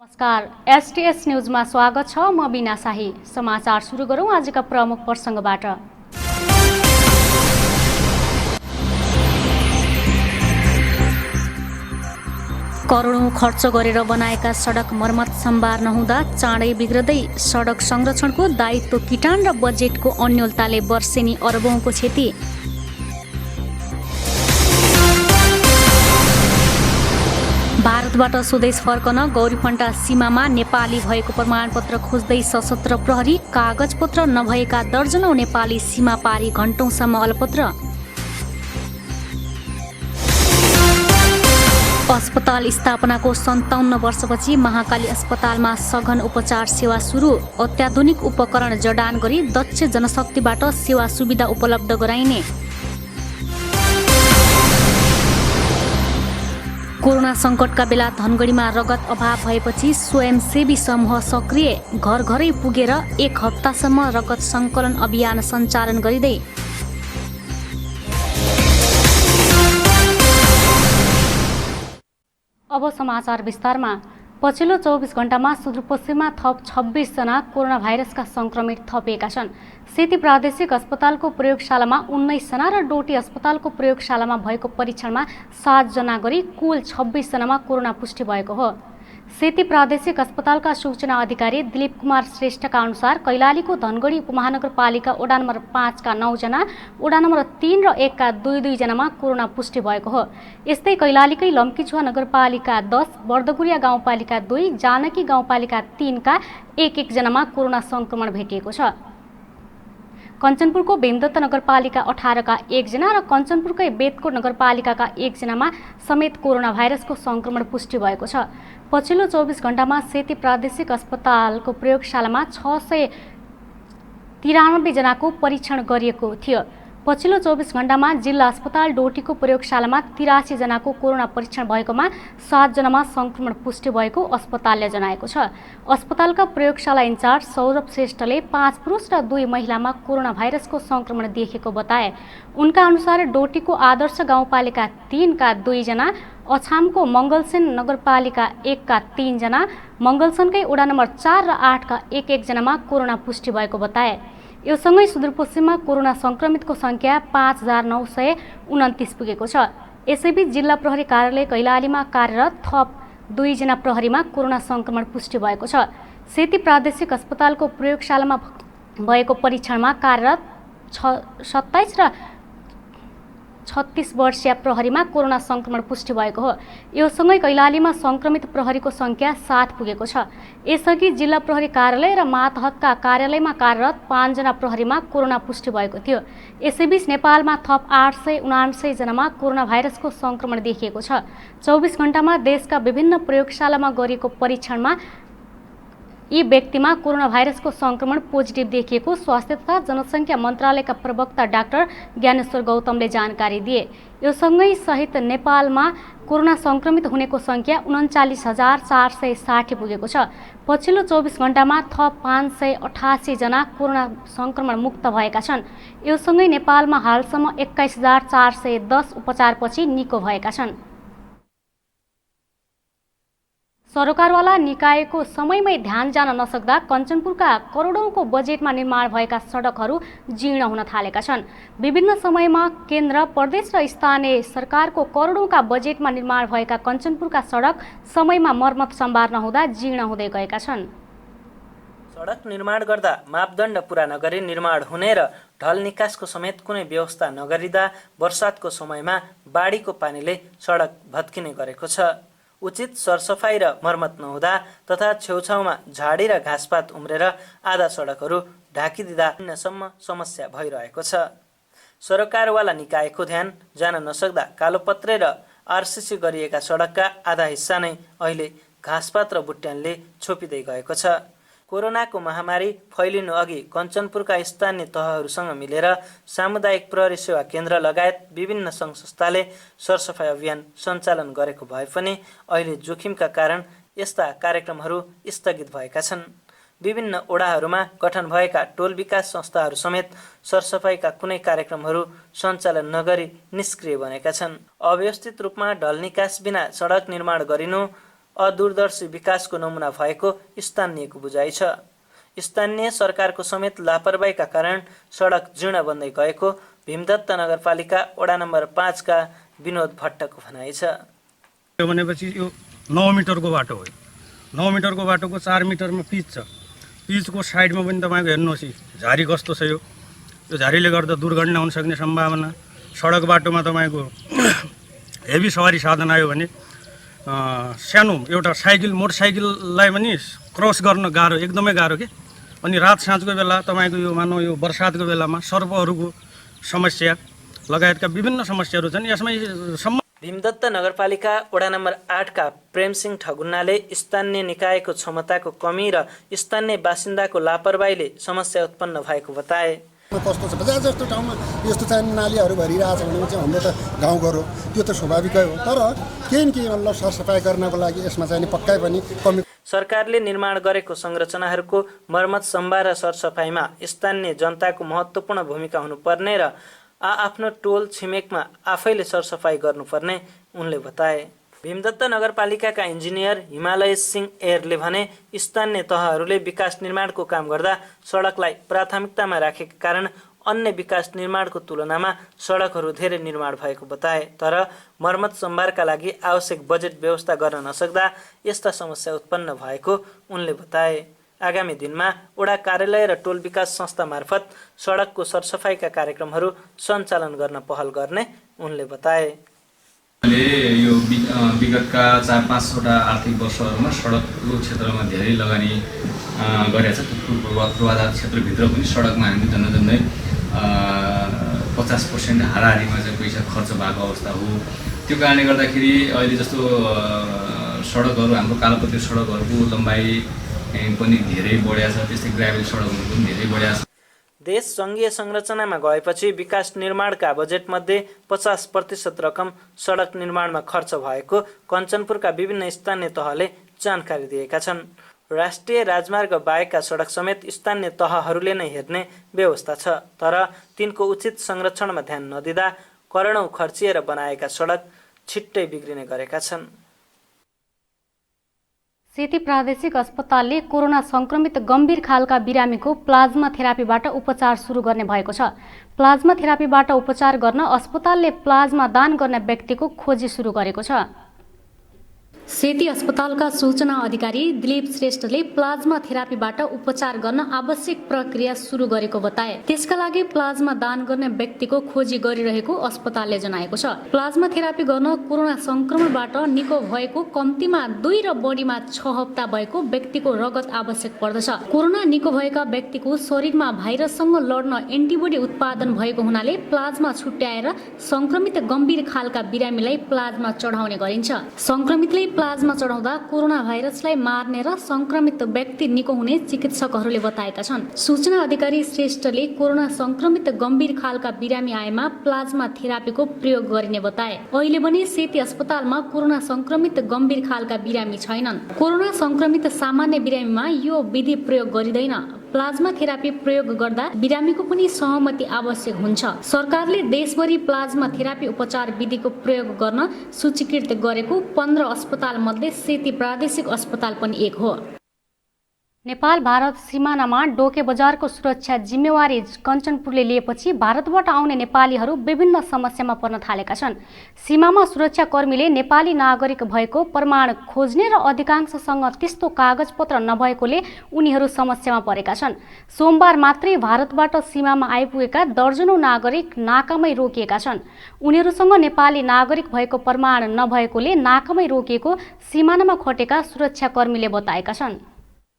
नमस्कार, एसटीएस न्यूजमा स्वागत छ। म बिना शाही। समाचार सुरु गरौँ आजका प्रमुख प्रसङ्गबाट। करोडौं खर्च गरेर बनाएका सडक मर्मत सम्भार नहुँदा चाँडै बिग्रदै सडक संरक्षणको दायित्व किटान र बजेटको अन्योलताले वर्षेनी अरबौंको क्षति। भारतबाट स्वदेश फर्कन गौरीफन्टा सीमामा नेपाली भएको प्रमाणपत्र खोज्दै सशस्त्र प्रहरी। कागजपत्र नभएका दर्जनौं नेपाली सीमा पारी घण्टौंसम्म अलपत्र। अस्पताल स्थापनाको 57 वर्षपछि महाकाली अस्पतालमा सघन उपचार सेवा सुरु। अत्याधुनिक उपकरण जडान गरी दक्ष जनशक्तिबाट सेवा सुविधा उपलब्ध गराइने। कोरोना संकटका बेला धनगढीमा रगत अभाव भएपछि स्वयंसेवी समूह सक्रिय। घर घरै पुगेर 1 हप्तासम्म रगत संकलन अभियान सञ्चालन गरिँदै। अब समाचार विस्तारमा। पछिल्लो 24 घण्टामा सुदूरपश्चिममा थप 26 जना कोरोना भाइरसका संक्रमित थपिएका छन्। सेती प्रादेशिक अस्पतालको प्रयोगशालामा 19 जना र डोटी अस्पतालको प्रयोगशालामा भएको परीक्षणमा 7 जना गरी कुल 26 जनामा कोरोना पुष्टि भएको हो। सेती प्रादेशिक अस्पतालका सूचना अधिकारी दिलीप कुमार श्रेष्ठका अनुसार कैलालीको धनगढी उपमहानगरपालिका वडा नम्बर 5 का 9 जना, वडा नम्बर 3 र 1 का 2 जनामा कोरोना पुष्टि भएको हो। यस्तै कैलालीकै लम्कीछुवा नगरपालिका 10, बर्दगुरिया गाउँपालिका 2, जानकी गाउँपालिका 3 का 1 जनामा कोरोना संक्रमण भेटिएको छ। कञ्चनपुरको भीमदत्त नगरपालिका 18 का 1 जना र कञ्चनपुरकै बेतकोट नगरपालिकाका 1 जनामा समेत कोरोना भाइरसको संक्रमण पुष्टि भएको छ। पछिल्लो 24 घण्टामा सेती प्रादेशिक अस्पतालको प्रयोगशालामा 693 जनाको परीक्षण गरिएको थियो। पछिल्लो 24 घण्टामा जिल्ला अस्पताल डोटीको प्रयोगशालामा 83 जनाको कोरोना परीक्षण भएकोमा 7 जनामा संक्रमण पुष्टि भएको अस्पतालले जनाएको छ। अस्पतालका प्रयोगशाला इन्चार्ज सौरभ श्रेष्ठले 5 पुरुष र 2 महिलामा कोरोना भाइरसको संक्रमण देखेको बताए। उनका अनुसार डोटीको आदर्श गाउँपालिका 3 का 2 जना, अछामको मङ्गलसेन नगरपालिका 1 का 3 जना, मङ्गलसनकै वडा नम्बर 4 र 8 का 1 जनामा कोरोना पुष्टि भएको बताए। यो सँगै सुदूरपश्चिममा कोरोना संक्रमितको संख्या 5929 पुगेको छ। यसैबीच जिल्ला प्रहरी कार्यालय कैलालीमा कार्यरत थप 2 जना प्रहरीमा कोरोना संक्रमण पुष्टि भएको छ। सेती प्रादेशिक अस्पतालको प्रयोगशालामा भएको परीक्षणमा कार्यरत 27 र 36 वर्षीय प्रहरीमा कोरोना संक्रमण पुष्टि भएको हो। यो सँगै कैलालीमा संक्रमित प्रहरीको संख्या 7 पुगेको छ। यसअघि जिल्ला प्रहरी कार्यालय र मातहतका कार्यालयमा कार्यरत 5 जना प्रहरीमा कोरोना पुष्टि भएको थियो। यसैबीच नेपालमा थप 879 जनामा कोरोना भाइरसको संक्रमण देखिएको छ। 24 घण्टामा देशका विभिन्न प्रयोगशालामा गरिएको परीक्षणमा यी व्यक्तिमा कोरोना भाइरसको संक्रमण पोजिटिभ देखिएको स्वास्थ्य तथा जनसङ्ख्या मन्त्रालयका प्रवक्ता डाक्टर ज्ञानेश्वर गौतमले जानकारी दिए। यो सँगै सहित नेपालमा कोरोना संक्रमित हुनेको संख्या 39,460 पुगेको छ। पछिल्लो 24 घण्टामा थप 588 जना कोरोना संक्रमण मुक्त भएका छन्। यो सँगै नेपालमा हालसम्म 21,410 उपचारपछि निको भएका छन्। सरकारवाला निकायको समयमै ध्यान जान नसक्दा कञ्चनपुरका करोडौंको बजेटमा निर्माण भएका सडकहरू जीर्ण हुन थालेका छन्। विभिन्न समयमा केन्द्र, प्रदेश र स्थानीय सरकारको करोडौंका बजेटमा निर्माण भएका कञ्चनपुरका सडक समयमा मर्मत सम्भार नहुँदा जीर्ण हुँदै गएका छन्। सडक निर्माण गर्दा मापदण्ड पूरा नगरी निर्माण हुने र ढल निकासको समेत कुनै व्यवस्था नगरिँदा वर्षातको समयमा बाढीको पानीले सडक भत्किने गरेको छ। उचित सरसफाई र मर्मत नहुँदा तथा छेउछाउमा झाडी र घाँसपात उम्रेर आधा सडकहरू ढाकिदिँदा अन्यसम्म समस्या भइरहेको छ। सरकारवाला निकायको ध्यान जान नसक्दा कालोपत्रे र आरसिसी गरिएका सडकका आधा हिस्सा नै अहिले घाँसपात र बुट्यानले छोपिँदै गएको छ। कोरोनाको महामारी फैलिनु अघि कञ्चनपुरका स्थानीय तहहरूसँग मिलेर सामुदायिक प्रहरी सेवा केन्द्र लगायत विभिन्न सङ्घ संस्थाले सरसफाई अभियान सञ्चालन गरेको भए पनि अहिले जोखिमका कारण यस्ता कार्यक्रमहरू स्थगित भएका छन्। विभिन्न ओडाहरूमा गठन भएका टोल विकास संस्थाहरू समेत सरसफाईका कुनै कार्यक्रमहरू सञ्चालन नगरी निष्क्रिय बनेका छन्। अव्यवस्थित रूपमा ढल निकास बिना सडक निर्माण गरिनु अदूरदर्शी विकासको नमुना भएको स्थानीयको बुझाइ छ। स्थानीय सरकारको समेत लापरवाहीका कारण सडक जीर्ण बन्दै गएको भीमदत्त नगरपालिका वडा नम्बर 5 का विनोद भट्टको भनाइ छ। भनेपछि यो 9 मिटरको बाटो हो। 9 मिटरको बाटोको 4 मिटरमा पिच छ। पिचको साइडमा पनि तपाईँको हेर्नुहोस् झारी कस्तो छ। यो झारीले गर्दा दुर्घटना हुन सक्ने सम्भावना। सडक बाटोमा तपाईँको हेभी सवारी साधन आयो भने सानो एउटा साइकल मोटरसाइकललाई पनि क्रस गर्न गाह्रो, एकदमै गाह्रो के। अनि रात साँझको बेला तपाईँको यो मानौ यो बर्सातको बेलामा सर्पहरूको समस्या लगायतका विभिन्न समस्याहरू छन्। यसमा भीमदत्त नगरपालिका वडा नम्बर 8 का प्रेमसिंह ठगुन्नाले स्थानीय निकायको क्षमताको कमी र स्थानीय बासिन्दाको लापरवाहीले समस्या उत्पन्न भएको बताए। कस्तो छ बजार जस्तो ठाउँमा यस्तो चाहिँ नालीहरू भरिरहेछ भने चाहिँ हाम्रो त गाउँघर हो, त्यो त स्वाभाविकै हो। तर केही न केही मतलब सरसफाइ गर्नको लागि यसमा चाहिँ पक्कै पनि कमी। सरकारले निर्माण गरेको संरचनाहरूको मर्मत सम्भार र सरसफाइमा स्थानीय जनताको महत्त्वपूर्ण भूमिका हुनुपर्ने र आफ्नो टोल छिमेकमा आफैले सरसफाइ गर्नुपर्ने उनले बताए। भीमदत्त नगरपालिकाका इन्जिनियर हिमालय सिंह एरले भने स्थानीय तहहरूले विकास निर्माणको काम गर्दा सडकलाई प्राथमिकतामा राखेका कारण अन्य विकास निर्माणको तुलनामा सडकहरू धेरै निर्माण भएको बताए। तर मर्मत सम्भारका लागि आवश्यक बजेट व्यवस्था गर्न नसक्दा यस्ता समस्या उत्पन्न भएको उनले बताए। आगामी दिनमा वडा कार्यालय र टोल विकास संस्था मार्फत सडकको सरसफाइका कार्यक्रमहरू सञ्चालन गर्न पहल गर्ने उनले बताए। यो विगतका 4-5वटा आर्थिक वर्षहरूमा सडकको क्षेत्रमा धेरै लगानी गरेको छ। पूर्वाधार क्षेत्रभित्र पनि सडकमा हामी झन्डै 50% हाराहारीमा चाहिँ पैसा खर्च भएको अवस्था हो। त्यो कारणले गर्दाखेरि अहिले जस्तो सडकहरू हाम्रो कालोपत्री सडकहरूको लम्बाइ पनि धेरै बढेको छ, त्यस्तै ग्राभेल सडकहरू पनि धेरै बढेको छ। देश सङ्घीय संरचनामा गएपछि विकास निर्माणका बजेटमध्ये 50% रकम सडक निर्माणमा खर्च भएको कञ्चनपुरका विभिन्न स्थानीय तहले जानकारी दिएका छन्। राष्ट्रिय राजमार्ग बाहेकका सडक समेत स्थानीय तहहरूले नै हेर्ने व्यवस्था छ। तर तिनको उचित संरक्षणमा ध्यान नदिँदा करोडौँ खर्चिएर बनाएका सडक छिट्टै बिग्रिने गरेका छन्। सेती प्रादेशिक अस्पतालले कोरोना संक्रमित गम्भीर खालका बिरामीको प्लाज्मा थेरापीबाट उपचार सुरु गर्ने भएको छ। प्लाज्मा थेरापीबाट उपचार गर्न अस्पतालले प्लाज्मा दान गर्ने व्यक्तिको खोजी सुरु गरेको छ। सेती अस्पतालका सूचना अधिकारी दिलीप श्रेष्ठले प्लाज्मा थेरापीबाट उपचार गर्न आवश्यक प्रक्रिया सुरु गरेको बताए। त्यसका लागि प्लाज्मा दान गर्ने व्यक्तिको खोजी गरिरहेको अस्पतालले जनाएको छ। प्लाज्मा थेरापी गर्न कोरोना संक्रमणबाट निको भएको कम्तीमा 2 र बढीमा 6 हप्ता भएको व्यक्तिको रगत आवश्यक पर्दछ। कोरोना निको भएका व्यक्तिको शरीरमा भाइरससँग लड्न एन्टिबडी उत्पादन भएको हुनाले प्लाज्मा छुट्याएर संक्रमित गम्भीर खालका बिरामीलाई प्लाज्मा चढाउने गरिन्छ। संक्रमितले प्लाज्मा चढाउँदा कोरोना भाइरसलाई मार्ने र संक्रमित व्यक्ति निको हुने चिकित्सकहरूले बताएका छन्। सूचना अधिकारी श्रेष्ठले कोरोना संक्रमित गम्भीर खालका बिरामी आएमा प्लाज्मा थेरापीको प्रयोग गरिने बताए। अहिले पनि सेती अस्पतालमा कोरोना संक्रमित गम्भीर खालका बिरामी छैनन्। कोरोना संक्रमित सामान्य बिरामीमा यो विधि प्रयोग गरिँदैन। प्लाज्मा थेरापी प्रयोग गर्दा बिरामीको पनि सहमति आवश्यक हुन्छ। सरकारले देशभरि प्लाज्मा थेरापी उपचार विधिको प्रयोग गर्न सूचीकृत गरेको 15 अस्पताल मध्ये सेती प्रादेशिक अस्पताल पनि एक हो। नेपाल भारत सीमानामा डोके बजारको सुरक्षा जिम्मेवारी कञ्चनपुरले लिएपछि भारतबाट आउने नेपालीहरू विभिन्न समस्यामा पर्न थालेका छन्। सीमामा सुरक्षाकर्मीले नेपाली नागरिक भएको प्रमाण खोज्ने र अधिकांशसँग त्यस्तो कागजपत्र नभएकोले उनीहरू समस्यामा परेका छन्। सोमबार मात्रै भारतबाट सीमामा आइपुगेका दर्जनौं नागरिक नाकामै रोकिएका छन्। उनीहरूसँग नेपाली नागरिक भएको प्रमाण नभएकोले नाकामै रोकिएको सीमानामा खटेका सुरक्षाकर्मीले बताएका छन्।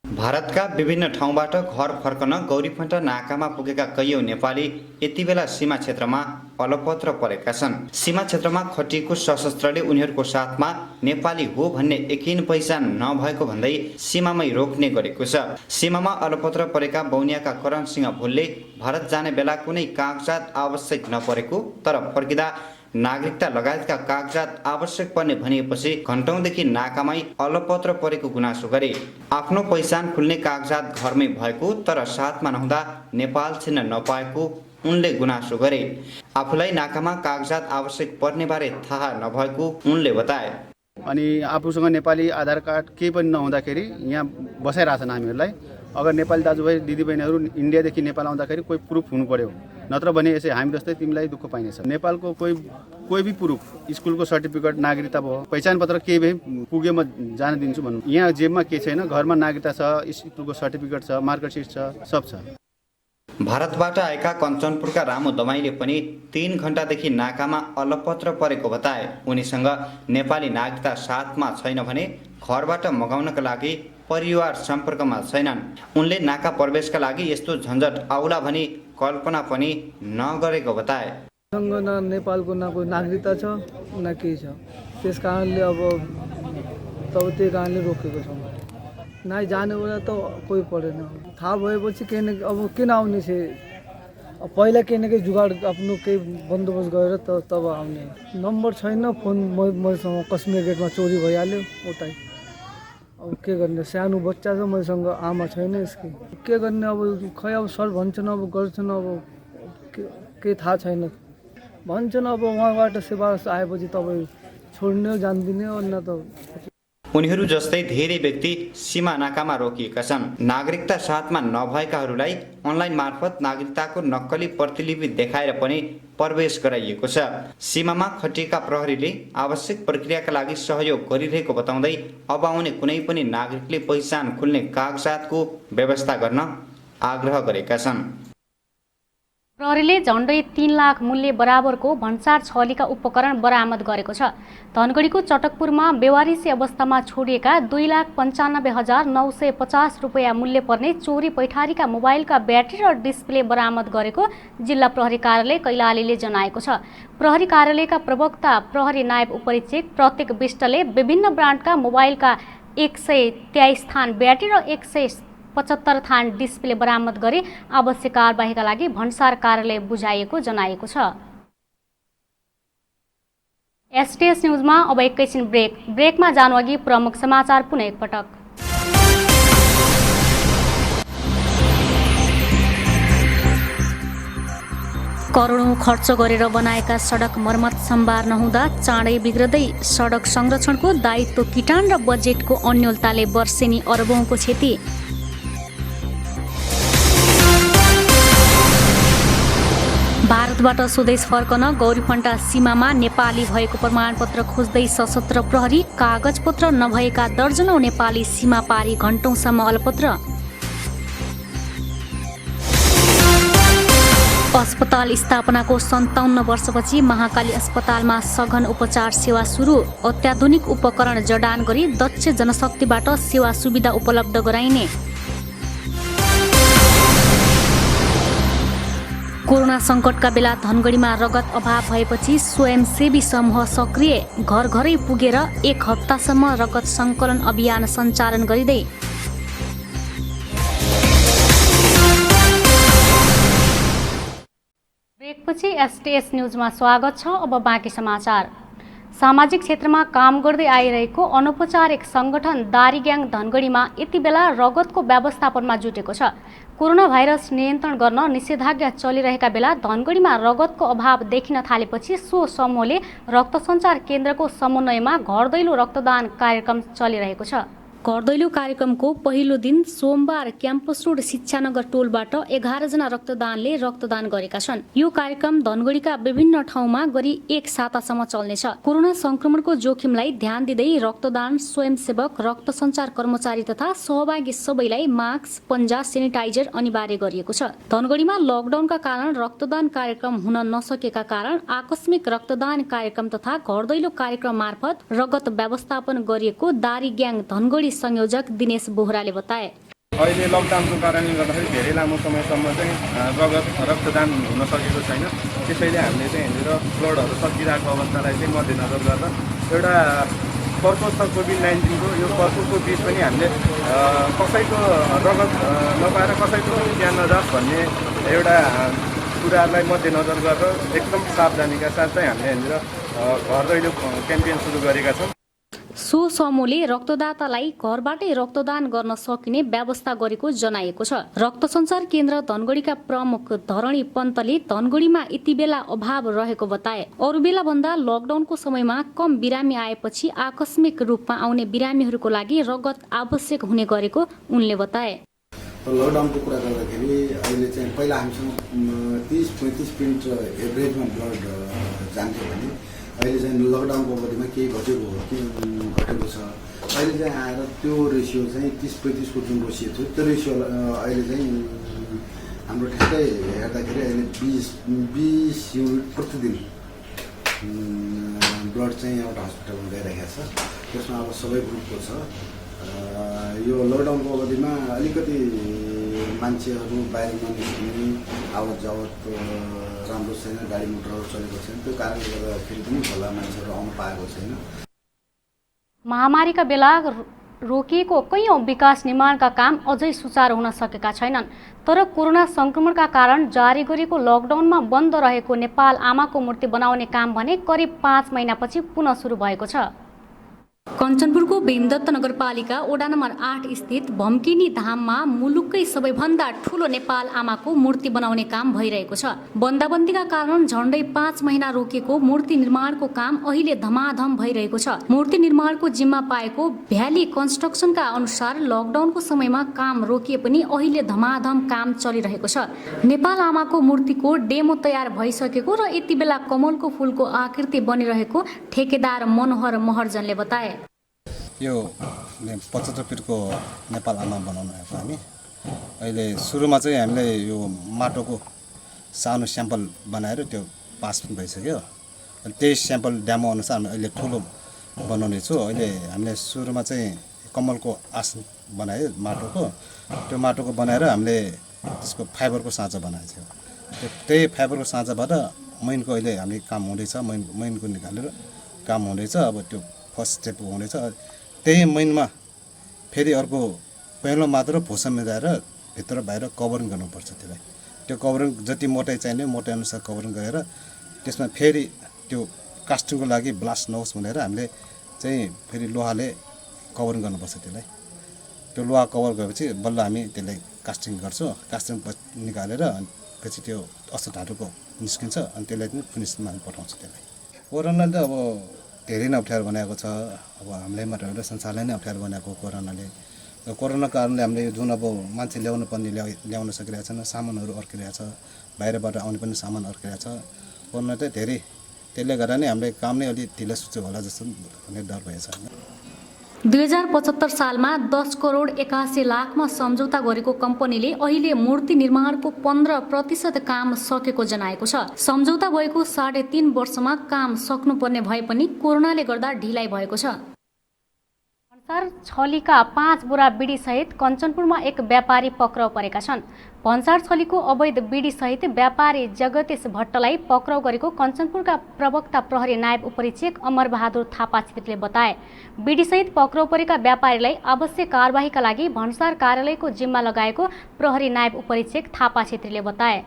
भारतका विभिन्न ठाउँबाट घर फर्कन गौरीफन्ट नाकामा पुगेका कैयौं नेपाली यति बेला सीमा क्षेत्रमा अलपत्र परेका छन्। सीमा क्षेत्रमा खटिएको सशस्त्रले उनीहरूको साथमा नेपाली हो भन्ने यकिन पहिचान नभएको भन्दै सीमामै रोक्ने गरेको छ। सीमामा अलपत्र परेका बौनियाका करण सिंह भुलले भारत जाने बेला कुनै कागजात आवश्यक नपरेको तर फर्किँदा नागरिकता लगायतका कागजात आवश्यक पर्ने भनिएपछि घण्टौंदेखि नाकामै अलपत्र परेको गुनासो गरे। आफ्नो पहिचान खुल्ने कागजात घरमै भएको तर साथमा नहुँदा नेपाल छिर्न नपाएको उनले गुनासो गरे। आफूलाई नाकामा कागजात आवश्यक पर्ने बारे थाहा नभएको उनले बताए। अनि आफूसँग नेपाली आधार कार्ड केही पनि नहुँदाखेरि यहाँ बसाइरहेछन् हामीहरूलाई। अगर नेपाली दाजुभाइ दिदीबहिनीहरू इन्डियादेखि नेपाल आउँदाखेरि कोही प्रुफ हुनु पर्यो, नत्र भने यसै हामी जस्तै तिमीलाई दुःख पाइनेछ। नेपालको कोही भी प्रुफ, स्कुलको सर्टिफिकेट, नागरिकता भयो, पहिचान पत्र केही भए पुग्यो म जान दिन्छु भन्नु। यहाँ जेबमा के छैन, घरमा नागरिकता छ, स्कुलको सर्टिफिकेट छ, मार्कसिट छ, सब छ। भारतबाट आएका कञ्चनपुरका रामु दमाईले पनि 3 घण्टादेखि नाकामा अलपत्र परेको बताए। उनीसँग नेपाली नागरिकता साथमा छैन भने घरबाट मगाउनका लागि परिवार सम्पर्कमा छैनन्। उनले नाका प्रवेशका लागि यस्तो झन्झट आउला भनी कल्पना पनि नगरेको बताए। न नेपालको न कोही नागरिकता छ न केही छ, त्यस कारणले अब त्यही कारणले रोकेको छ। नै जाने बेला त कोही परेन, थाहा भएपछि केही न अब किन आउने छ, पहिला केही न केही जुगाड आफ्नो केही बन्दोबस्त गरेर तब आउने। नम्बर छैन, फोन मैसँग कश्मीर गेटमा चोरी भइहाल्यो उतै। अब के गर्ने, सानो बच्चा छ, मैसँग आमा छैन, यसकै के गर्ने। अब खै अब सर भन्छन्, अब गर्छन्, अब केही थाहा छैन भन्छन्। अब उहाँबाट सिफारिस आएपछि तपाईँ छोड्ने जान्दिने अन्य त। उनीहरू जस्तै धेरै व्यक्ति सीमा नाकामा रोकिएका छन्। नागरिकता साथमा नभएकाहरूलाई अनलाइन मार्फत नागरिकताको नक्कली प्रतिलिपि देखाएर पनि प्रवेश गराइएको छ। सीमामा खटिएका प्रहरीले आवश्यक प्रक्रियाका लागि सहयोग गरिरहेको बताउँदै अब आउने कुनै पनि नागरिकले पहिचान खुल्ने कागजातको व्यवस्था गर्न आग्रह गरेका छन्। प्रहरीले झण्डै 3 लाख मूल्य बराबरको भन्सार छलीका उपकरण बरामद गरेको छ। धनगढीको चटकपुरमा बेवारिसी अवस्थामा छोडिएका 2,95,950 रुपियाँ मूल्य पर्ने चोरी पैठारीका मोबाइलका ब्याट्री र डिस्प्ले बरामद गरेको जिल्ला प्रहरी कार्यालय कैलालीले जनाएको छ। प्रहरी कार्यालयका प्रवक्ता प्रहरी नायब उपरीक्षक प्रत्येक विष्टले विभिन्न ब्रान्डका मोबाइलका 123 थान ब्याट्री र 175 थान डिस्प्ले बरामद गरी आवश्यक कारबाहीका लागि भन्सार कार्यालय बुझाइएको जनाएको छ। एसटीएस न्युजमा अब एकैछिन ब्रेकमा जानुअघि प्रमुख समाचार पुनः एकपटक। करोडौं खर्च गरेर बनाएका सडक मर्मत सम्भार नहुँदा चाँडै बिग्रदै सडक संरक्षणको दायित्व किटान र बजेटको अन्योलताले वर्षेनी अरबौंको क्षति। भारतबाट स्वदेश फर्कन गौरीफन्टा सीमामा नेपाली भएको प्रमाणपत्र खोज्दै सशस्त्र प्रहरी, कागजपत्र नभएका दर्जनौं नेपाली सीमा पारी घण्टौंसम्म अलपत्र। अस्पताल स्थापनाको 57 वर्षपछि महाकाली अस्पतालमा सघन उपचार सेवा सुरु। अत्याधुनिक उपकरण जडान गरी दक्ष जनशक्तिबाट सेवा सुविधा उपलब्ध गराइने। कोरोना संकटका बेला धनगढीमा रगत अभाव भएपछि स्वयंसेवी समूह सक्रिय, घर घरै पुगेर 1 हप्तासम्म रगत संकलन अभियान सञ्चालन गरिँदै। ब्रेकपछि एसटीएस न्युजमा स्वागत छ। अब बाँकी समाचार। सामाजिक क्षेत्रमा काम गर्दै आइरहेको अनौपचारिक संगठन दारी ग्याङ धनगढीमा यति बेला रगतको व्यवस्थापनमा जुटेको छ। कोरोना भाइरस नियन्त्रण गर्न निषेधाज्ञा चलिरहेका बेला धनगढीमा रगतको अभाव देखिन थालेपछि सो समूहले रक्त सञ्चार केन्द्रको समन्वयमा घर दैलो रक्तदान कार्यक्रम चलिरहेको छ। घर दैलो कार्यक्रमको पहिलो दिन सोमबार क्याम्पस रोड शिक्षानगर टोलबाट 11 जना रक्तदानले रक्तदान गरेका छन्। यो कार्यक्रम धनगढीका विभिन्न ठाउँमा गरी 1 सातासम्म चल्नेछ। कोरोना संक्रमणको जोखिमलाई ध्यान दिँदै रक्तदान स्वयंसेवक, रक्त सञ्चार कर्मचारी तथा सहभागी सबैलाई मास्क, पन्जा, सेनिटाइजर अनिवार्य गरिएको छ। धनगढीमा लकडाउनका कारण रक्तदान कार्यक्रम हुन नसकेका कारण आकस्मिक रक्तदान कार्यक्रम तथा घर दैलो कार्यक्रम मार्फत रगत व्यवस्थापन गरिएको दारी ग्याङ धनगढी संयोजक दिनेश बोहराले बताए। अहिले लकडाउनको कारणले गर्दाखेरि धेरै लामो समयसम्म चाहिँ रक्तदान हुन सकेको छैन। त्यसैले हामीले चाहिँ यहाँनिर ब्लडहरू सकिरहेको अवस्थालाई चाहिँ मध्यनजर गरेर एउटा प्रकोष्ठ कोभिड-19को यो प्रकोपको बिच पनि हामीले कसैको रगत नपाएर कसैको ज्यान नजाओस् भन्ने एउटा कुराहरूलाई मध्यनजर गरेर एकदम सावधानीका साथ चाहिँ हामीले यहाँनिर घर दैलो क्याम्पेन सुरु गरेका छौँ। सो समूहले रक्तदातालाई घरबाटै रक्तदान गर्न सकिने व्यवस्था गरेको जनाएको छ। रक्त सञ्चार केन्द्र धनगढीका प्रमुख धरणी पन्तले धनगढीमा यति बेला अभाव रहेको बताए। अरू बेला भन्दा लकडाउनको समयमा कम बिरामी आएपछि आकस्मिक रूपमा आउने बिरामीहरूको लागि रगत आवश्यक हुने गरेको उनले बताए। लकडाउनको कुरा गर्दाखेरि अहिले चाहिँ पहिला हामीसँग 30-35 पिन्ट एभरेजमा ब्लड जान्थ्यो भने अहिले चाहिँ लकडाउनको अवधिमा केही घटेको छ। अहिले चाहिँ आएर त्यो रेसियो चाहिँ 30-35 को जुन रेसियो थियो त्यो रेसियो अहिले चाहिँ हाम्रो ठ्याक्कै हेर्दाखेरि अहिले 20 युनिट प्रतिदिन ब्लड चाहिँ एउटा हस्पिटलमा गइरहेको छ। त्यसमा अब सबै ग्रुपको छ। यो लकडाउनको अवधिमा अलिकति मान्छेहरू बाहिर ननिस्किने, आवत जावत राम्रो छैन, गाडी मोटरहरू चलेको छैन, त्यो कारणले गर्दाखेरि पनि होला मान्छेहरू आउन पाएको छैन। महामारीका बेला रोकिएको कैयौं विकास निर्माणका काम अझै सुचारू हुन सकेका छैनन्। तर कोरोना संक्रमणका कारण जारी गरिएको लकडाउनमा बन्द रहेको नेपाल आमाको मूर्ति बनाउने काम भने करिब 5 महिनापछि पुनः सुरु भएको छ। कञ्चनपुरको बेन्दत्त नगरपालिका वडा नम्बर 8 स्थित भम्किनी धाममा मुलुककै सबैभन्दा ठूलो नेपाल आमाको मूर्ति बनाउने काम भइरहेको छ। बन्दाबन्दीका कारण झण्डै 5 महिना रोकिएको मूर्ति निर्माणको काम अहिले धमाधम भइरहेको छ। मूर्ति निर्माणको जिम्मा पाएको भ्याली कन्स्ट्रक्सनका अनुसार लकडाउनको समयमा काम रोकिए पनि अहिले धमाधम काम चलिरहेको छ। नेपाल आमाको मूर्तिको डेमो तयार भइसकेको र यति बेला कमलको फूलको आकृति बनिरहेको ठेकेदार मनोहर महर्जनले बताए। यो 75 फिटको नेपाल आमा बनाउन आएको हामी। अहिले सुरुमा चाहिँ हामीले यो माटोको सानो स्याम्पल बनाएर त्यो पास भइसक्यो। त्यही स्याम्पल डेमो अनुसार हामी अहिले ठुलो बनाउने छु। अहिले हामीले सुरुमा चाहिँ कमलको आसन बनायो माटोको। त्यो माटोको बनाएर हामीले त्यसको फाइबरको साँचा बनाएको थियो। त्यही फाइबरको साँचाबाट मैनको अहिले हामी काम हुँदैछ। मैनको निकालेर काम हुँदैछ। अब त्यो फर्स्ट स्टेप हुँदैछ। त्यही मैनमा फेरि अर्को पहिलो मात्र भुसा मिलाएर भित्र बाहिर कभरिङ गर्नुपर्छ। त्यसलाई त्यो कभरिङ जति मोटाइ चाहिने मोटाइ अनुसार कभरिङ गरेर त्यसमा फेरि त्यो कास्टिङको लागि ब्लास्ट नहोस् भनेर हामीले चाहिँ फेरि लोहाले कभरिङ गर्नुपर्छ। त्यसलाई त्यो लोहा कभर गरेपछि बल्ल हामी त्यसलाई कास्टिङ गर्छौँ। कास्टिङ निकालेर पछि त्यो असल ढाँटोको निस्किन्छ अनि त्यसलाई पनि फिनिसमा पठाउँछ। त्यसलाई कोरोनाले त अब धेरै नै अप्ठ्यारो बनाएको छ। अब हामीलाई मात्र होइन संसारलाई नै अप्ठ्यारो बनाएको कोरोनाले। कोरोना कारणले हामीले जुन अब मान्छे ल्याउनु पर्ने ल्याउन सकिरहेको छैन। सामानहरू अड्किरहेको छ। बाहिरबाट आउने पनि सामान अड्किरहेको छ। कोरोना चाहिँ धेरै त्यसले गर्दा नै हामीले काम नै अलिक ढिलो सुच्यो होला जस्तो भन्ने डर भएछ। 2075 सालमा 10 करोड 81 लाखमा सम्झौता गरेको कम्पनीले अहिले मूर्ति निर्माणको 15% काम सकेको जनाएको छ। सम्झौता भएको 3.5 वर्षमा काम सक्नुपर्ने भए पनि कोरोनाले गर्दा ढिलाइ भएको छ। भन्सार छलीका 5 बोरा बिडी सहित कञ्चनपुरमा एक व्यापारी पक्राउ परेका छन्। भन्सार छलीको अवैध बिडी सहित व्यापारी जगतेश भट्टलाई पक्राउ गरेको कञ्चनपुरका प्रवक्ता प्रहरी नायब उपरीक्षक अमर बहादुर थापा छेत्रीले बताए। बिडी सहित पक्राउ परेका व्यापारीलाई आवश्यक कारबाहीका लागि भन्सार कार्यालयको जिम्मा लगाएको प्रहरी नायब उपरीक्षक थापा छेत्रीले बताए।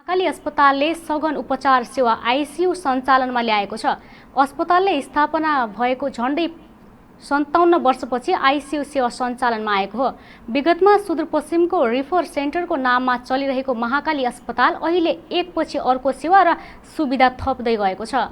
महाकाली अस्पतालले सघन उपचार सेवा आइसियु सञ्चालनमा ल्याएको छ। अस्पतालले स्थापना भएको झण्डै 57 वर्षपछि आइसियु सेवा सञ्चालनमा आएको हो। विगतमा सुदूरपश्चिमको रिफर सेन्टरको नाममा चलिरहेको महाकाली अस्पताल अहिले एकपछि अर्को सेवा र सुविधा थप्दै गएको छ।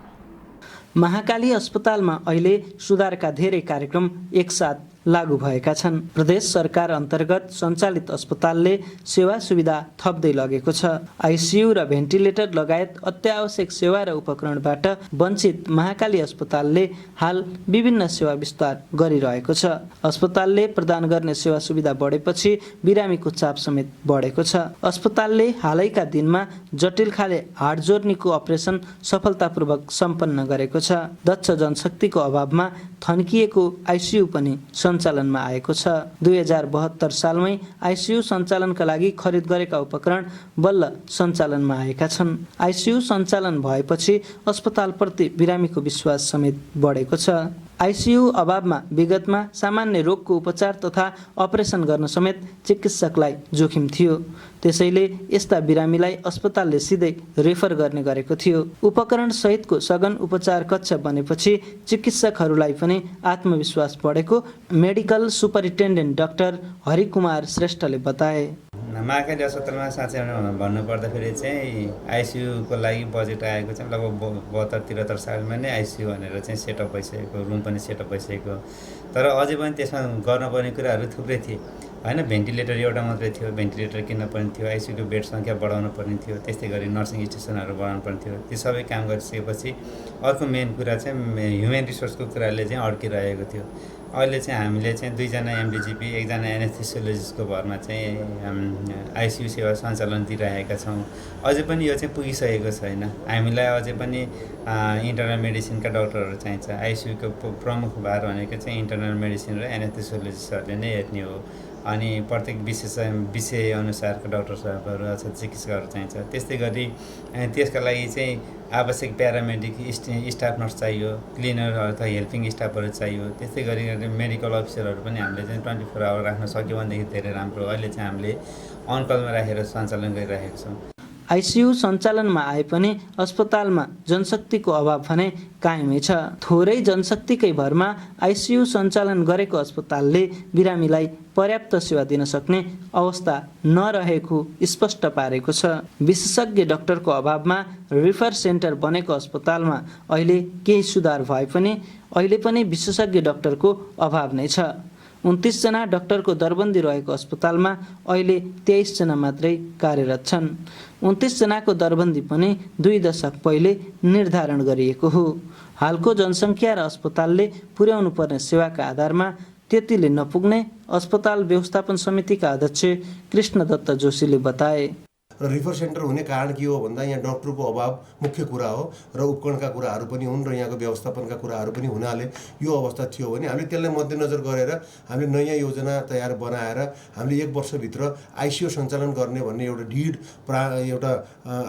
महाकाली अस्पतालमा अहिले सुधारका धेरै कार्यक्रम एकसाथ लागू भएका छन्। प्रदेश सरकार अन्तर्गत सञ्चालित अस्पतालले सेवा सुविधा थप्दै लगेको छ। आइसियु र भेन्टिलेटर लगायत अत्यावश्यक सेवा र उपकरणबाट वञ्चित महाकाली अस्पतालले हाल विभिन्न सेवा विस्तार गरिरहेको छ। अस्पतालले प्रदान गर्ने सेवा सुविधा बढेपछि बिरामीको चाप समेत बढेको छ। अस्पतालले हालैका दिनमा जटिल खाले हाड जोर्नीको अपरेसन सफलतापूर्वक सम्पन्न गरेको छ। दक्ष जनशक्तिको अभावमा थन्किएको आइसियु पनि सञ्चालनमा आएको छ। 2072 सालमै आइसियु सञ्चालनका लागि खरिद गरेका उपकरण बल्ल सञ्चालनमा आएका छन्। आइसियु सञ्चालन भएपछि अस्पतालप्रति बिरामीको विश्वास समेत बढेको छ। आइसियु अभावमा विगतमा सामान्य रोगको उपचार तथा अपरेसन गर्न समेत चिकित्सकलाई जोखिम थियो। त्यसैले यस्ता बिरामीलाई अस्पतालले सिधै रेफर गर्ने गरेको थियो। उपकरण सहितको सघन उपचार कक्ष बनेपछि चिकित्सकहरूलाई पनि आत्मविश्वास बढेको मेडिकल सुपरिन्टेन्डेन्ट डाक्टर हरिकुमार श्रेष्ठले बताए। महाकाली अस्पतालमा साँच्चै भन्नुपर्दाखेरि चाहिँ आइसियुको लागि बजेट आएको चाहिँ लगभग 72-73 सालमा नै आइसियु भनेर चाहिँ सेटअप भइसकेको, रुम पनि सेटअप भइसकेको। तर अझै पनि त्यसमा गर्नुपर्ने कुराहरू थुप्रै थिए होइन। भेन्टिलेटर एउटा मात्रै थियो, भेन्टिलेटर किन्न पर्ने थियो, आइसियुको बेड सङ्ख्या बढाउनु पर्ने थियो, त्यस्तै गरी नर्सिङ स्टेसनहरू बढाउनु पर्ने थियो। ती सबै काम गरिसकेपछि अर्को मेन कुरा चाहिँ ह्युमन रिसोर्सको कुराले चाहिँ अड्किरहेको थियो। अहिले चाहिँ हामीले चाहिँ 2जना एमडिजिपी, 1जना एनेस्थेसियोलोजिस्टको भरमा चाहिँ आइसियु सेवा सञ्चालन दिइरहेका छौँ। अझै पनि यो चाहिँ पुगिसकेको छैन। हामीलाई अझै पनि इन्टर्नल मेडिसिनका डक्टरहरू चाहिन्छ। आइसियुको प्रमुख भार भनेको चाहिँ इन्टर्नल मेडिसिन र एनेस्थेसियोलोजिस्टहरूले नै हेर्ने हो। अनि प्रत्येक विषय अनुसारको डक्टर साहबहरू अथवा चिकित्सकहरू चाहिन्छ। त्यस्तै गरी त्यसका लागि चाहिँ आवश्यक प्यारामेडिक स्टाफ नर्स चाहियो, क्लिनर अथवा हेल्पिङ स्टाफहरू चाहियो। त्यस्तै गरी मेडिकल अफिसरहरू पनि हामीले चाहिँ 24 आवर राख्न सक्यो भनेदेखि धेरै राम्रो। अहिले चाहिँ हामीले अनकलमा राखेर सञ्चालन गरिरहेका छौँ। आइसियु सञ्चालनमा आए पनि अस्पतालमा जनशक्तिको अभाव भने कायमै छ। थोरै जनशक्तिकै भरमा आइसियु सञ्चालन गरेको अस्पतालले बिरामीलाई पर्याप्त सेवा दिन सक्ने अवस्था नरहेको स्पष्ट पारेको छ। विशेषज्ञ डाक्टरको अभावमा रिफर सेन्टर बनेको अस्पतालमा अहिले केही सुधार भए पनि अहिले पनि विशेषज्ञ डाक्टरको अभाव नै छ। 29 जना डाक्टरको दरबन्दी रहेको अस्पतालमा अहिले 23 जना मात्रै कार्यरत छन्। 29 जनाको दरबन्दी पनि 2 दशक पहिले निर्धारण गरिएको हो। हालको जनसङ्ख्या र अस्पतालले पुर्याउनु पर्ने सेवाका आधारमा त्यतिले नपुग्ने अस्पताल व्यवस्थापन समितिका अध्यक्ष कृष्णदत्त जोशीले बताए। र रिफर सेन्टर हुने कारण के हो भन्दा यहाँ डाक्टरको अभाव मुख्य कुरा हो र उपकरणका कुराहरू पनि हुन् र यहाँको व्यवस्थापनका कुराहरू पनि हुनाले यो अवस्था थियो भने हामीले त्यसलाई मध्यनजर गरेर हामीले नयाँ योजना तयार बनाएर हामीले 1 वर्षभित्र आइसियु सञ्चालन गर्ने भन्ने एउटा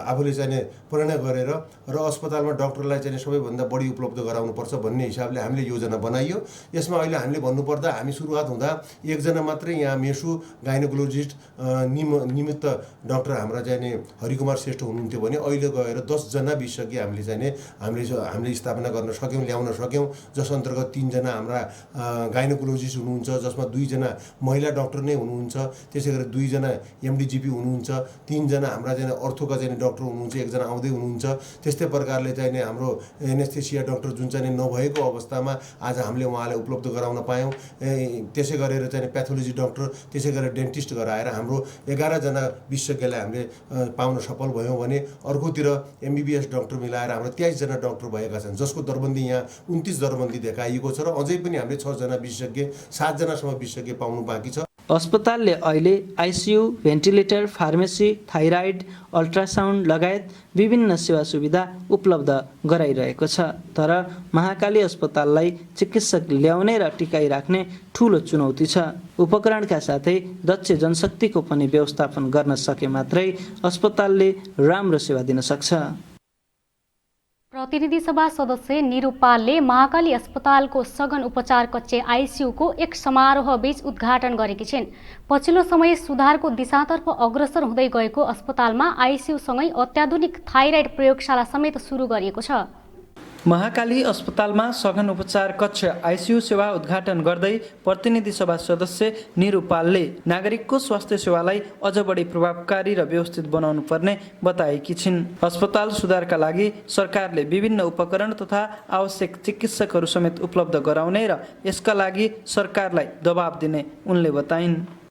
आफूले चाहिँ निर्णय गरेर र अस्पतालमा डाक्टरलाई चाहिँ सबैभन्दा बढी उपलब्ध गराउनुपर्छ भन्ने हिसाबले हामीले योजना बनाइयो। यसमा अहिले हामीले भन्नुपर्दा हामी सुरुवात हुँदा 1 जना मात्रै यहाँ मेसु गाइनोकोलोजिस्ट निमित्त डाक्टर हाम्रा चाहिँ हरिकुमार श्रेष्ठ हुनुहुन्थ्यो भने अहिले गएर 10 जना विशेषज्ञ हामीले स्थापना गर्न सक्यौँ, ल्याउन सक्यौँ। जस अन्तर्गत 3 जना हाम्रा गाइनोकोलोजिस्ट हुनुहुन्छ, जसमा 2 जना महिला डाक्टर नै हुनुहुन्छ। त्यसै गरी 2 जना एमडिजिपी हुनुहुन्छ, 3 जना हाम्रा चाहिँ अर्थोका चाहिँ डाक्टर हुनुहुन्छ, 1 जना आउँदै हुनुहुन्छ। त्यस्तै प्रकारले चाहिँ हाम्रो एनेस्थेसिया डाक्टर जुन चाहिँ नभएको अवस्थामा आज हामीले उहाँलाई उपलब्ध गराउन पायौँ। त्यसै गरेर चाहिँ प्याथोलोजी डाक्टर, त्यसै गरेर डेन्टिस्ट गराएर हाम्रो 11 जना विशेषज्ञलाई हामीले पाउन सफल भयौँ भने अर्कोतिर एमबिबिएस डाक्टर मिलाएर हाम्रो 23 जना डाक्टर भएका छन्, जसको दरबन्दी यहाँ 29 दरबन्दी देखाइएको छ र अझै पनि हामीले 6 जना विशेषज्ञ 7 जनासम्म विशेषज्ञ पाउनु बाँकी छ। अस्पतालले अहिले ICU, ventilator, pharmacy, thyroid, ultrasound लगायत विभिन्न सेवा सुविधा उपलब्ध गराइरहेको छ। तर महाकाली अस्पताललाई चिकित्सक ल्याउने र टिकाइराख्ने ठूलो चुनौती छ। उपकरणका साथै दक्ष जनशक्तिको पनि व्यवस्थापन गर्न सके मात्रै अस्पतालले राम्रो सेवा दिन सक्छ। प्रतिनिधि सभा सदस्य निरु पालले महाकाली अस्पतालको सघन उपचार कक्ष आइसियुको एक समारोह बीच उद्घाटन गरेकी छिन्। पछिल्लो समय सुधारको दिशातर्फ अग्रसर हुँदै गएको अस्पतालमा आइसियुसँगै अत्याधुनिक थाइराइड प्रयोगशाला समेत सुरु गरिएको छ। महाकाली अस्पतालमा सघन उपचार कक्ष आइसियु सेवा उद्घाटन गर्दै प्रतिनिधि सभा सदस्य निरु पालले नागरिकको स्वास्थ्य सेवालाई अझ बढी प्रभावकारी र व्यवस्थित बनाउनु पर्ने बताएकी छिन्। अस्पताल सुधारका लागि सरकारले विभिन्न उपकरण तथा आवश्यक चिकित्सकहरू समेत उपलब्ध गराउने र यसका लागि सरकारलाई दबाब दिने उनले बताइन्।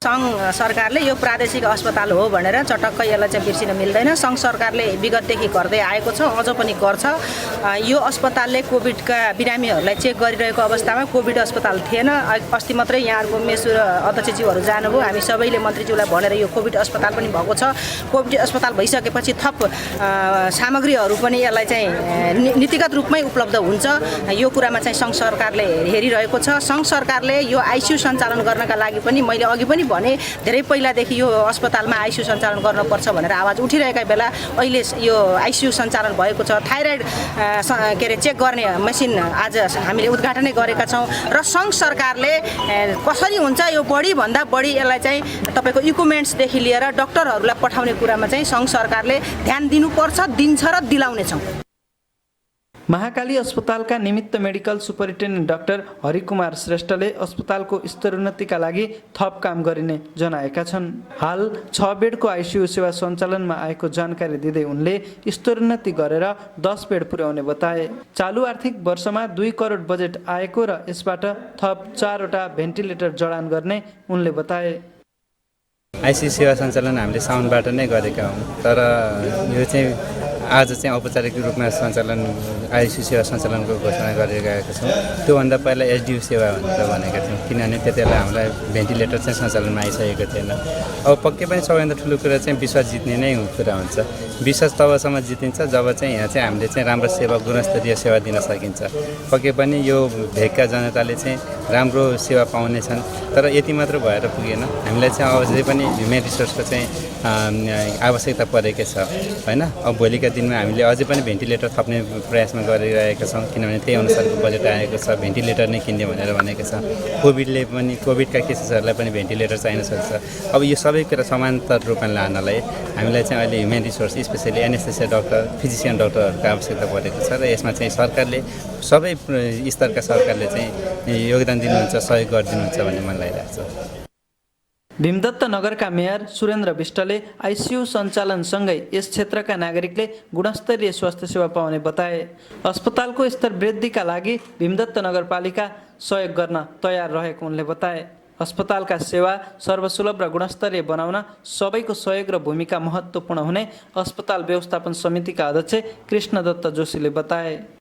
सङ्घ सरकारले यो प्रादेशिक अस्पताल हो भनेर चटक्क यसलाई चाहिँ बिर्सिन मिल्दैन। सङ्घ सरकारले विगतदेखि गर्दै आएको छ, अझ पनि गर्छ। यो अस्पतालले कोभिडका बिरामीहरूलाई चेक गरिरहेको अवस्थामा कोभिड अस्पताल थिएन। अस्ति मात्रै यहाँहरूको मेसु र अध्यक्षज्यूहरू जानुभयो। हामी सबैले मन्त्रीज्यूलाई भनेर यो कोभिड अस्पताल पनि भएको छ। कोभिड अस्पताल भइसकेपछि थप सामग्रीहरू पनि यसलाई चाहिँ नीतिगत रूपमै उपलब्ध हुन्छ। यो कुरामा चाहिँ सङ्घ सरकारले हेरिरहेको छ। सङ्घ सरकारले यो आइसियु सञ्चालन गर्नका लागि पनि मैले अघि पनि भने धेरै पहिलादेखि यो अस्पतालमा आइसियु सञ्चालन गर्नुपर्छ भनेर आवाज उठिरहेका बेला अहिले यो आइसियु सञ्चालन भएको छ। थाइरोइड के अरे चेक गर्ने मेसिन आज हामीले उद्घाटनै गरेका छौँ र सङ्घ सरकारले कसरी हुन्छ यो बढीभन्दा बढी यसलाई चाहिँ तपाईँको इक्विपमेन्ट्सदेखि लिएर डक्टरहरूलाई पठाउने कुरामा चाहिँ सङ्घ सरकारले ध्यान दिनुपर्छ, दिन्छ र दिलाउनेछौँ। महाकाली अस्पतालका निमित्त मेडिकल सुपरिन्टेन्डेन्ट डाक्टर हरिकुमार श्रेष्ठले अस्पतालको स्तरोन्नतिका लागि थप काम गरिने जनाएका छन्। हाल 6 बेडको आइसियु सेवा सञ्चालनमा आएको जानकारी दिँदै उनले स्तरोन्नति गरेर 10 बेड पुर्याउने बताए। चालु आर्थिक वर्षमा 2 करोड बजेट आएको र यसबाट थप 4 वटा भेन्टिलेटर जडान गर्ने उनले बताए। आइसियु सेवा सञ्चालन हामीले साउनबाट नै गरेका हौँ, तर यो चाहिँ आज चाहिँ औपचारिक रूपमा सञ्चालन आइसियु सेवा सञ्चालनको घोषणा गरेका छौँ। त्योभन्दा पहिला एसडियु सेवा भनेर भनेका थियौँ, किनभने त्यति बेला हामीलाई भेन्टिलेटर चाहिँ सञ्चालनमा आइसकेको थिएन। अब पक्कै पनि सबैभन्दा ठुलो कुरा चाहिँ विश्वास जित्ने नै कुरा हुन्छ। विश्वास तबसम्म जितिन्छ जब चाहिँ यहाँ चाहिँ हामीले चाहिँ राम्रो सेवा, गुणस्तरीय सेवा दिन सकिन्छ। पक्कै पनि यो भेगका जनताले चाहिँ राम्रो सेवा पाउनेछन्, तर यति मात्र भएर पुगेन। हामीलाई चाहिँ अझै पनि ह्युमन रिसोर्सको चाहिँ आवश्यकता परेकै छ होइन। अब भोलिका दिनमा हामीले अझै पनि भेन्टिलेटर थप्ने प्रयासमा गरिरहेका छौँ, किनभने त्यही अनुसारको बजेट आएको छ। भेन्टिलेटर नै किन्ने भनेर भनेको छ। कोभिडका केसेसहरूलाई पनि भेन्टिलेटर चाहिन सक्छ। अब यो सबै कुरा समानान्तर रूपमा लानलाई हामीलाई चाहिँ अहिले human resource, specially anaesthesia doctor, physician डाक्टरहरूको आवश्यकता परेको छ र यसमा चाहिँ सरकारले, सबै स्तरका सरकारले चाहिँ योगदान दिनुहुन्छ, सहयोग गरिदिनुहुन्छ भन्ने मन लागिरहेको छ। भीमदत्त नगरका मेयर सुरेन्द्र विष्टले आइसियु सञ्चालनसँगै यस क्षेत्रका नागरिकले गुणस्तरीय स्वास्थ्य सेवा पाउने बताए। अस्पतालको स्तर वृद्धिका लागि भीमदत्त नगरपालिका सहयोग गर्न तयार रहेको उनले बताए। अस्पतालका सेवा सर्वसुलभ र गुणस्तरीय बनाउन सबैको सहयोग र भूमिका महत्त्वपूर्ण हुने अस्पताल व्यवस्थापन समितिका अध्यक्ष कृष्णदत्त जोशीले बताए।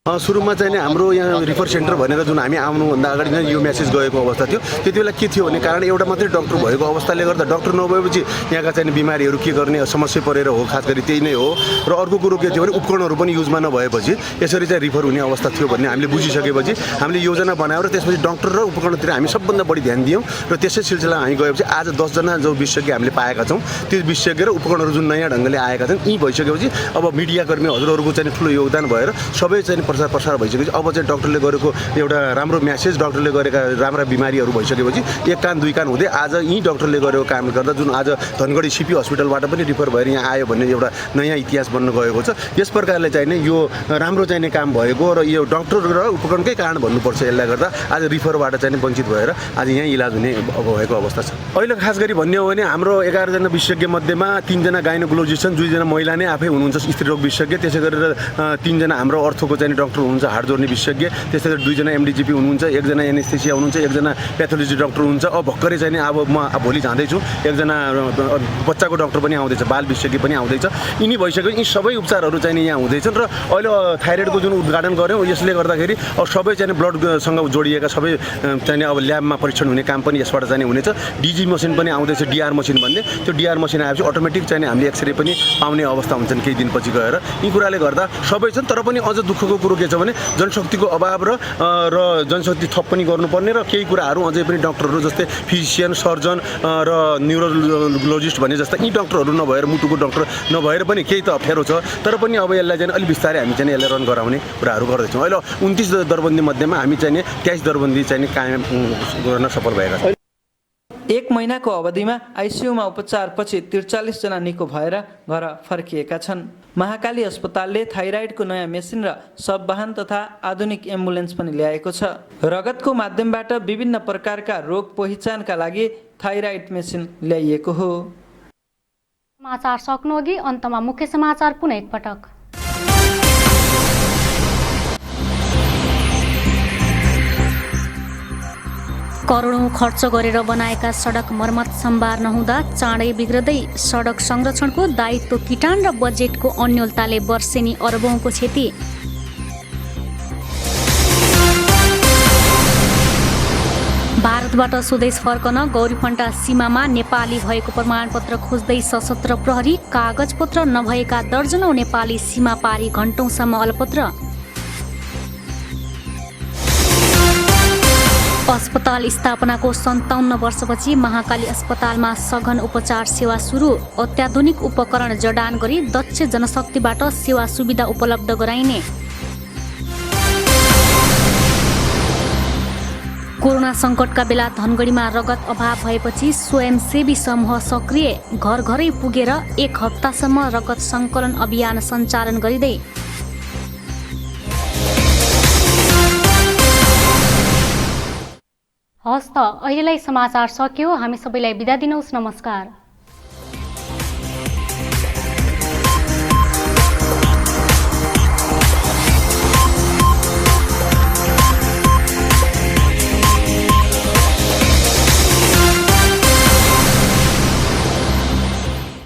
सुरुमा चाहिँ नि हाम्रो यहाँ रिफर सेन्टर भनेर जुन हामी आउनुभन्दा अगाडि नै यो मेसेज गएको अवस्था थियो। त्यति बेला के थियो भने कारण एउटा मात्रै डक्टर भएको अवस्थाले गर्दा डक्टर नभएपछि यहाँका चाहिँ बिमारीहरू के गर्ने समस्या परेर हो, खास गरी त्यही नै हो। र अर्को कुरो के थियो भने उपकरणहरू पनि युजमा नभएपछि यसरी चाहिँ रिफर हुने अवस्था थियो भन्ने हामीले बुझिसकेपछि हामीले योजना बनाएर त्यसपछि डक्टर र उपकरणतिर हामी सबभन्दा बढी ध्यान दियौँ र त्यसै सिलसिला हामी गएपछि आज 10 जना जो विशेषज्ञ हामीले पाएका छौँ। त्यो विशेषज्ञ र उपकरणहरू जुन नयाँ ढङ्गले आएका छन्, यी भइसकेपछि अब मिडियाकर्मी हजुरहरूको चाहिँ ठुलो योगदान भएर सबै चाहिँ प्रसार भइसकेपछि अब चाहिँ डक्टरले गरेको एउटा राम्रो म्यासेज, डक्टरले गरेका राम्रा बिमारीहरू भइसकेपछि एक कान दुई कान हुँदै आज यहीँ डक्टरले गरेको कामले गर्दा जुन आज धनगढी सिपी हस्पिटलबाट पनि रिफर भएर यहाँ आयो भन्ने एउटा नयाँ इतिहास बन्न गएको छ। यस प्रकारले चाहिँ नै यो राम्रो चाहिने काम भएको र यो डक्टर र उपकरणकै कारण भन्नुपर्छ। यसलाई गर्दा आज रिफरबाट चाहिँ वञ्चित भएर आज यहीँ इलाज हुने भएको अवस्था छ। अहिले खास गरी भन्ने हो भने हाम्रो 11 जना विशेषज्ञ मध्येमा 3 जना गाइनोकोलोजिस्ट छन्, 2 जना महिला नै आफै हुनुहुन्छ स्त्रीरोग विशेषज्ञ, त्यसै गरेर 3 जना हाम्रो अर्थोको चाहिँ डक्टर हुनुहुन्छ, हाड जोड्ने विशेषज्ञ, त्यसै गरी 2 जना एमडिजिपी हुनुहुन्छ, 1 जना एनेस्थेसिया हुनुहुन्छ, 1 जना प्याथोलोजी डाक्टर हुनुहुन्छ। अब भर्खरै चाहिँ अब म भोलि जाँदैछु, 1 जना बच्चाको डाक्टर पनि आउँदैछ, बाल विशेषज्ञ पनि आउँदैछ। यिनी भइसक्यो, यी सबै उपचारहरू चाहिँ यहाँ हुँदैछन् र अहिले थाइरोइडको जुन उद्घाटन गऱ्यौँ यसले गर्दाखेरि अब सबै चाहिँ ब्लडसँग जोडिएका सबै चाहिँ अब ल्याबमा परीक्षण हुने काम पनि यसबाट चाहिँ हुनेछ। डिजी मसिन पनि आउँदैछ, डिआर मसिन भन्ने। त्यो डिआर मसिन आएपछि अटोमेटिक चाहिँ हामीले एक्सरे पनि पाउने अवस्था हुन्छन् केही दिनपछि गएर। यी कुराले गर्दा सबै छन्, तर पनि अझ दुःखको कुरो के छ भने जनशक्तिको अभाव र जनशक्ति थप पनि गर्नुपर्ने र केही कुराहरू अझै पनि डक्टरहरू जस्तै फिजिसियन, सर्जन र न्युरोलोजिस्ट भने जस्ता यी डक्टरहरू नभएर, मुटुको डक्टर नभएर पनि केही त अप्ठ्यारो छ। तर पनि अब यसलाई चाहिँ अलिक बिस्तारै हामी चाहिँ यसलाई रन गराउने कुराहरू गर्दैछौँ। अहिले 29 दरबन्दी मध्येमा हामी चाहिँ 23 दरबन्दी चाहिँ कायम गर्न सफल भएका छौँ। 1 महिनाको अवधिमा आइसियुमा उपचारपछि 43 जना निको भएर घर फर्किएका छन्। महाकाली अस्पतालले थाइरोइडको नयाँ मेसिन र सबवाहन तथा आधुनिक एम्बुलेन्स पनि ल्याएको छ। रगतको माध्यमबाट विभिन्न प्रकारका रोग पहिचानका लागि थाइरोइड मेसिन ल्याइएको हो। समाचार सक्नुअघि अन्तमा मुख्य समाचार पुनः एकपटक। करोडौं खर्च गरेर बनाएका सडक मर्मत सम्भार नहुँदा चाँडै बिग्रदै सडक संरक्षणको दायित्व किटान र बजेटको अन्योलताले वर्षेनी अरबौंको क्षति। भारतबाट स्वदेश फर्कन गौरीफन्टा सीमामा नेपाली भएको प्रमाणपत्र खोज्दै सशस्त्र प्रहरी, कागजपत्र नभएका दर्जनौं नेपाली सीमा पारी घण्टौंसम्म अलपत्र। अस्पताल स्थापनाको 57 वर्षपछि महाकाली अस्पतालमा सघन उपचार सेवा सुरु। अत्याधुनिक उपकरण जडान गरी दक्ष जनशक्तिबाट सेवा सुविधा उपलब्ध गराइने। कोरोना सङ्कटका बेला धनगढीमा रगत अभाव भएपछि स्वयंसेवी समूह सक्रिय। घर घरै पुगेर 1 हप्तासम्म रगत सङ्कलन अभियान सञ्चालन गरिँदै। हस् त अहिलेलाई समाचार सकियो। हामी सबैलाई बिदा दिनुहोस्। नमस्कार।